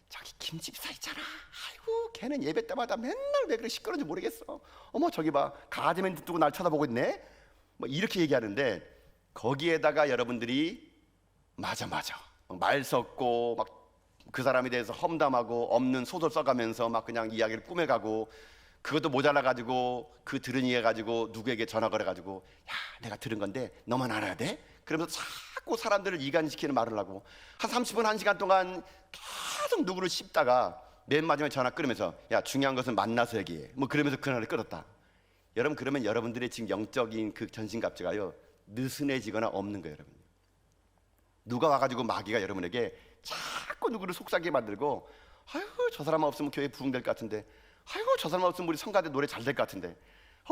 저기 김집사 있잖아, 아이고 걔는 예배 때마다 맨날 왜 그렇게 시끄러운지 모르겠어. 어머, 저기 봐, 가드맨 두고 날 쳐다보고 있네. 뭐 이렇게 얘기하는데, 거기에다가 여러분들이 맞아 말 섞고 막 그 사람에 대해서 험담하고 없는 소설 써가면서 막 그냥 이야기를 꾸며가고, 그것도 모자라가지고 그 들은 이해 가지고 누구에게 전화 걸어가지고, 야, 내가 들은 건데 너만 알아야 돼? 그러면서 자꾸 사람들을 이간시키는 말을 하고 한 30분 1시간 동안 계속 누구를 씹다가 맨 마지막에 전화 끊으면서, 야, 중요한 것은 만나서 얘기해, 뭐 그러면서 그날을 끊었다. 여러분, 그러면 여러분들의 지금 영적인 그 전신갑주가요 느슨해지거나 없는 거예요. 여러분, 누가 와가지고 마귀가 여러분에게 자꾸 누구를 속삭이게 만들고, 아이고 저 사람만 없으면 교회 부흥될 것 같은데, 아이고 저 사람만 없으면 우리 성가대 노래 잘 될 것 같은데,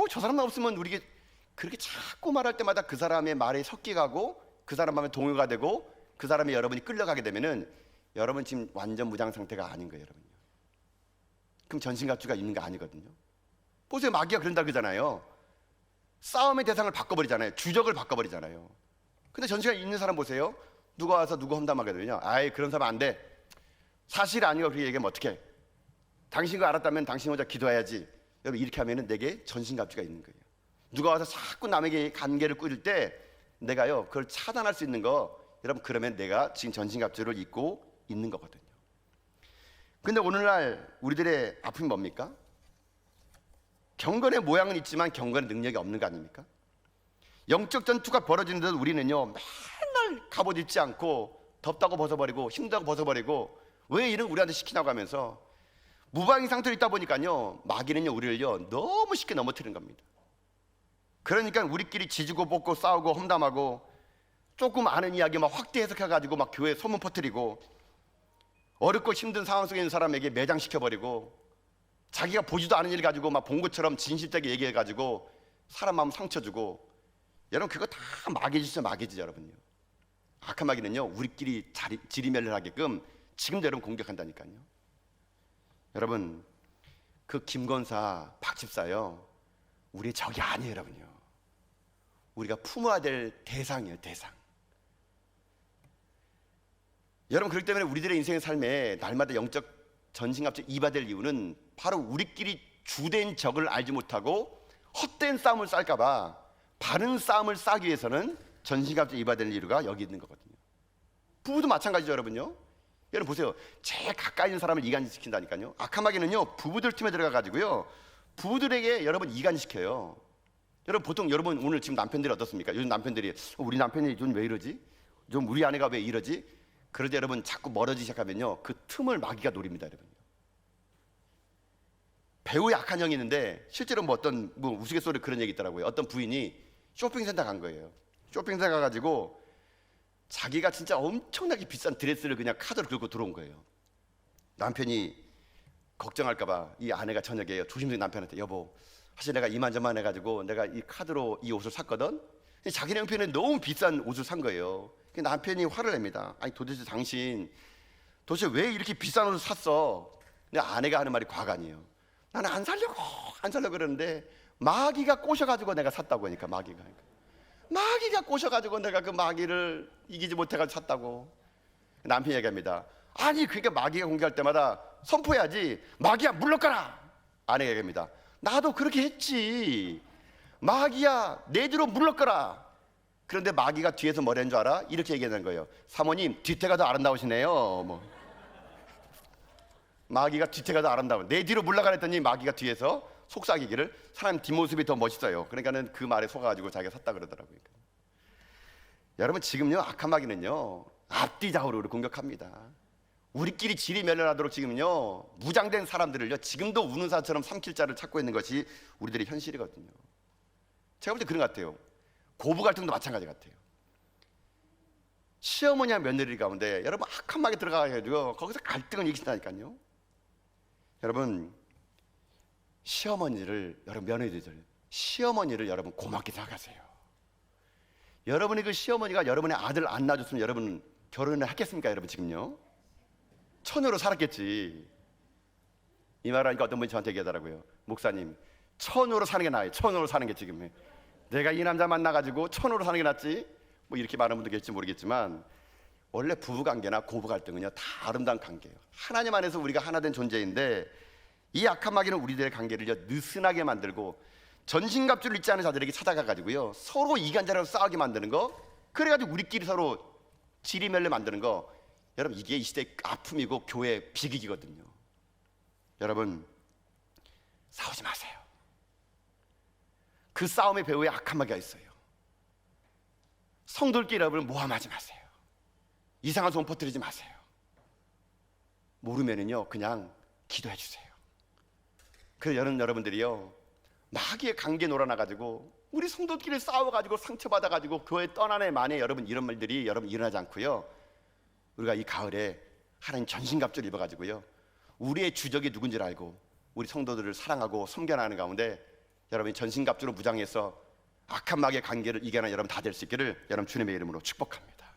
저 사람만 없으면 우리, 그렇게 자꾸 말할 때마다 그 사람의 말에 섞여가고 그 사람 마음에 동요가 되고 그 사람이 여러분이 끌려가게 되면은 여러분 지금 완전 무장 상태가 아닌 거예요. 여러분요, 그럼 전신갑주가 있는 게 아니거든요. 보세요, 마귀가 그런다 그러잖아요. 싸움의 대상을 바꿔버리잖아요. 주적을 바꿔버리잖아요. 근데 전신갑주 있는 사람 보세요. 누가 와서 누구 험담하게 되냐, 아이 그런 사람 안 돼, 사실 아니고 그렇게 얘기하면 어떡해, 당신 거 알았다면 당신 혼자 기도해야지. 여러분, 이렇게 하면은 내게 전신갑주가 있는 거예요. 누가 와서 자꾸 남에게 관계를 꾸릴 때 내가요 그걸 차단할 수 있는 거, 여러분, 그러면 내가 지금 전신갑주를 입고 있는 거거든요. 근데 오늘날 우리들의 아픔이 뭡니까? 경건의 모양은 있지만 경건의 능력이 없는 거 아닙니까? 영적 전투가 벌어지는데도 우리는요 맨날 갑옷 입지 않고 덥다고 벗어버리고 힘들다고 벗어버리고, 왜 이런 우리한테 시키냐고 하면서 무방위 상태로 있다 보니까요 마귀는요 우리를요 너무 쉽게 넘어뜨리는 겁니다. 그러니까 우리끼리 지지고 볶고 싸우고 험담하고, 조금 아는 이야기 막 확대 해석해가지고 막 교회에 소문 퍼뜨리고, 어렵고 힘든 상황 속에 있는 사람에게 매장시켜버리고, 자기가 보지도 않은 일 가지고 막 본 것처럼 진실되게 얘기해가지고 사람 마음 상처 주고, 여러분 그거 다 마귀짓이죠, 마귀짓. 여러분요, 악한 마귀는요 우리끼리 지리멸렬하게끔 지금도 여러분 공격한다니까요. 여러분, 그 김건사 박집사요 우리의 적이 아니에요. 여러분요, 우리가 품어야 될 대상이에요, 대상. 여러분, 그렇기 때문에 우리들의 인생의 삶에 날마다 영적 전신갑주 입어야 될 이유는 바로 우리끼리 주된 적을 알지 못하고 헛된 싸움을 쌀까봐 바른 싸움을 싸기 위해서는 전신갑주 입어야 될 이유가 여기 있는 거거든요. 부부도 마찬가지죠. 여러분요, 여러분 보세요, 제일 가까이 있는 사람을 이간시킨다니까요. 악한 마귀는요 부부들 팀에 들어가가지고요 부부들에게 여러분 이간시켜요. 여러분, 보통 여러분 오늘 지금 남편들이 어떻습니까? 요즘 남편들이 우리 남편이 좀 왜 이러지? 좀 우리 아내가 왜 이러지? 그러자 여러분 자꾸 멀어지기 시작하면요 그 틈을 마귀가 노립니다. 여러분, 배우의 악한 형이 있는데 실제로 어떤 우스갯소리 그런 얘기 있더라고요. 어떤 부인이 쇼핑센터 간 거예요. 쇼핑센터 가가지고 자기가 진짜 엄청나게 비싼 드레스를 그냥 카드로 긁고 들어온 거예요. 남편이 걱정할까봐 이 아내가 저녁에 조심스레 남편한테 여보 사실 내가 이만저만 해가지고 내가 이 카드로 이 옷을 샀거든. 자기네 형편에 너무 비싼 옷을 산 거예요. 남편이 화를 냅니다. 아니 도대체 당신 도대체 왜 이렇게 비싼 옷을 샀어? 근데 아내가 하는 말이 과간이에요. 나는 안 살려고 그러는데 마귀가 꼬셔가지고 내가 샀다고 하니까 마귀가 꼬셔가지고 내가 그 마귀를 이기지 못해가지고 샀다고. 남편이 얘기합니다. 아니 그러니까 마귀가 공격할 때마다 선포해야지. 마귀야 물러가라. 아내가 얘기합니다. 나도 그렇게 했지. 마귀야 내 뒤로 물러가라. 그런데 마귀가 뒤에서 뭐라는 줄 알아? 이렇게 얘기하는 거예요. 사모님 뒤태가 더 아름다우시네요. 뭐. 마귀가 뒤태가 더 아름다워. 내 뒤로 물러가라 했더니 마귀가 뒤에서 속삭이기를 사람 뒷모습이 더 멋있어요. 그러니까는 그 말에 속아가지고 자기가 샀다 그러더라고요. 여러분 지금요 악한 마귀는요 앞뒤 좌우로 공격합니다. 우리끼리 질이 멸렬하도록 지금요 무장된 사람들을요 지금도 우는 사처럼 삼킬 자를 찾고 있는 것이 우리들의 현실이거든요. 제가 볼 때 그런 것 같아요. 고부 갈등도 마찬가지 같아요. 시어머니와 며느리 가운데 여러분 악한 마귀 들어가가지고 거기서 갈등을 일으킨다니까요. 여러분 시어머니를 여러분 며느리들 시어머니를 여러분 고맙게 생각하세요. 여러분의 그 시어머니가 여러분의 아들 안 낳아줬으면 여러분 결혼을 했겠습니까? 여러분 지금요 처녀로 살았겠지. 이 말을 하니까 어떤 분이 저한테 얘기하더라고요. 목사님 처녀로 사는 게 나아요. 처녀로 사는 게 지금 내가 이 남자 만나가지고 처녀로 사는 게 낫지 뭐 이렇게 말하는 분도 계실지 모르겠지만 원래 부부관계나 고부갈등은요 다 아름다운 관계예요. 하나님 안에서 우리가 하나 된 존재인데 이 악한 마귀는 우리들의 관계를 느슨하게 만들고 전신갑주를 입지 않은 자들에게 찾아가가지고요 서로 이간질하고 싸우게 만드는 거, 그래가지고 우리끼리 서로 지리멸려 만드는 거. 여러분 이게 이 시대의 아픔이고 교회의 비극이거든요. 여러분 싸우지 마세요. 그 싸움의 배후에 악한 마귀가 있어요. 성도들끼리 여러분 모함하지 마세요. 이상한 소문 퍼뜨리지 마세요. 모르면은요 그냥 기도해 주세요. 그래서 여러분들이요 마귀의 관계 놀아나가지고 우리 성도들끼리 싸워가지고 상처받아가지고 교회 떠나네 만에 여러분 이런 말들이 여러분 일어나지 않고요. 우리가 이 가을에 하나님 전신갑주를 입어가지고요 우리의 주적이 누군지를 알고 우리 성도들을 사랑하고 섬겨나가는 가운데 여러분이 전신갑주로 무장해서 악한 마귀의 관계를 이겨내는 여러분 다 될 수 있기를 여러분 주님의 이름으로 축복합니다.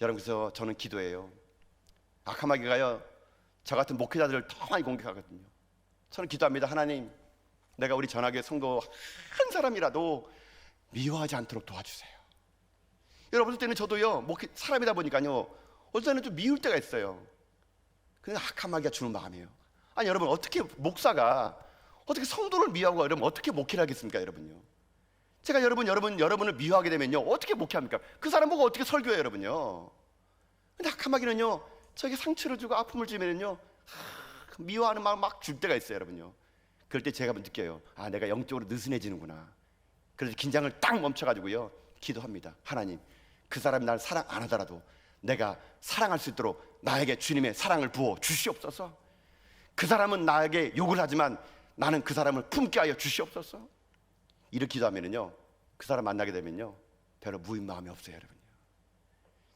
여러분 그래서 저는 기도해요. 악한 마귀가요 저 같은 목회자들을 더 많이 공격하거든요. 저는 기도합니다. 하나님 내가 우리 전학의 성도 한 사람이라도 미워하지 않도록 도와주세요. 여러분 어떨 때는 저도요 목회 사람이다 보니까요 어떨 때는 좀 미울 때가 있어요. 그냥 악한 마귀가 주는 마음이에요. 아니 여러분 어떻게 목사가 어떻게 성도를 미워하고 여러분 어떻게 목회를 하겠습니까? 여러분요 제가 여러분을 미워하게 되면요 어떻게 목회합니까? 그 사람 보고 어떻게 설교해요 여러분요. 근데 악한 마귀는요 저에게 상처를 주고 아픔을 주면은요 미워하는 마음 막 줄 때가 있어요 여러분요. 그럴 때 제가 느껴요. 아 내가 영적으로 느슨해지는구나. 그래서 긴장을 딱 멈춰가지고요 기도합니다. 하나님 그 사람이 날 사랑 안 하더라도 내가 사랑할 수 있도록 나에게 주님의 사랑을 부어 주시옵소서. 그 사람은 나에게 욕을 하지만 나는 그 사람을 품게 하여 주시옵소서. 이렇게 기도하면은요 그 사람 만나게 되면요 별로 무인 마음이 없어요 여러분요.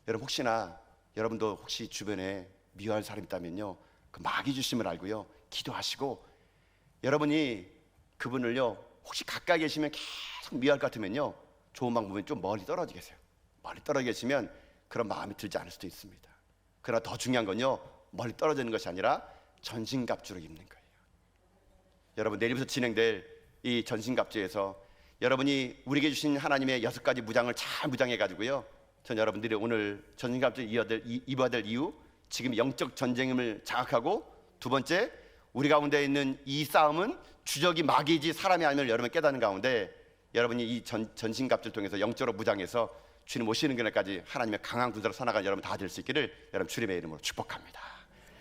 여러분 혹시나 여러분도 혹시 주변에 미워할 사람 있다면요 그 마귀 주심을 알고요 기도하시고 여러분이 그분을요 혹시 가까이 계시면 계속 미워할 것 같으면요 좋은 방법은 좀 멀리 떨어져 계세요. 멀리 떨어져 계시면 그런 마음이 들지 않을 수도 있습니다. 그러나 더 중요한 건요 멀리 떨어지는 것이 아니라 전신갑주를 입는 거예요. 여러분 내일부터 진행될 이 전신갑주에서 여러분이 우리에게 주신 하나님의 6가지 무장을 잘 무장해가지고요 전 여러분들이 오늘 전신갑주 입어야 될 이유, 지금 영적 전쟁임을 자각하고, 두 번째 우리 가운데 있는 이 싸움은 주적이 마귀이지 사람이 아니면 여러분 깨닫는 가운데 여러분이 이 전신갑주를 통해서 영적으로 무장해서 주님 오시는 그날까지 하나님의 강한 군사로 살아가는 여러분 다 될 수 있기를 여러분 주님의 이름으로 축복합니다.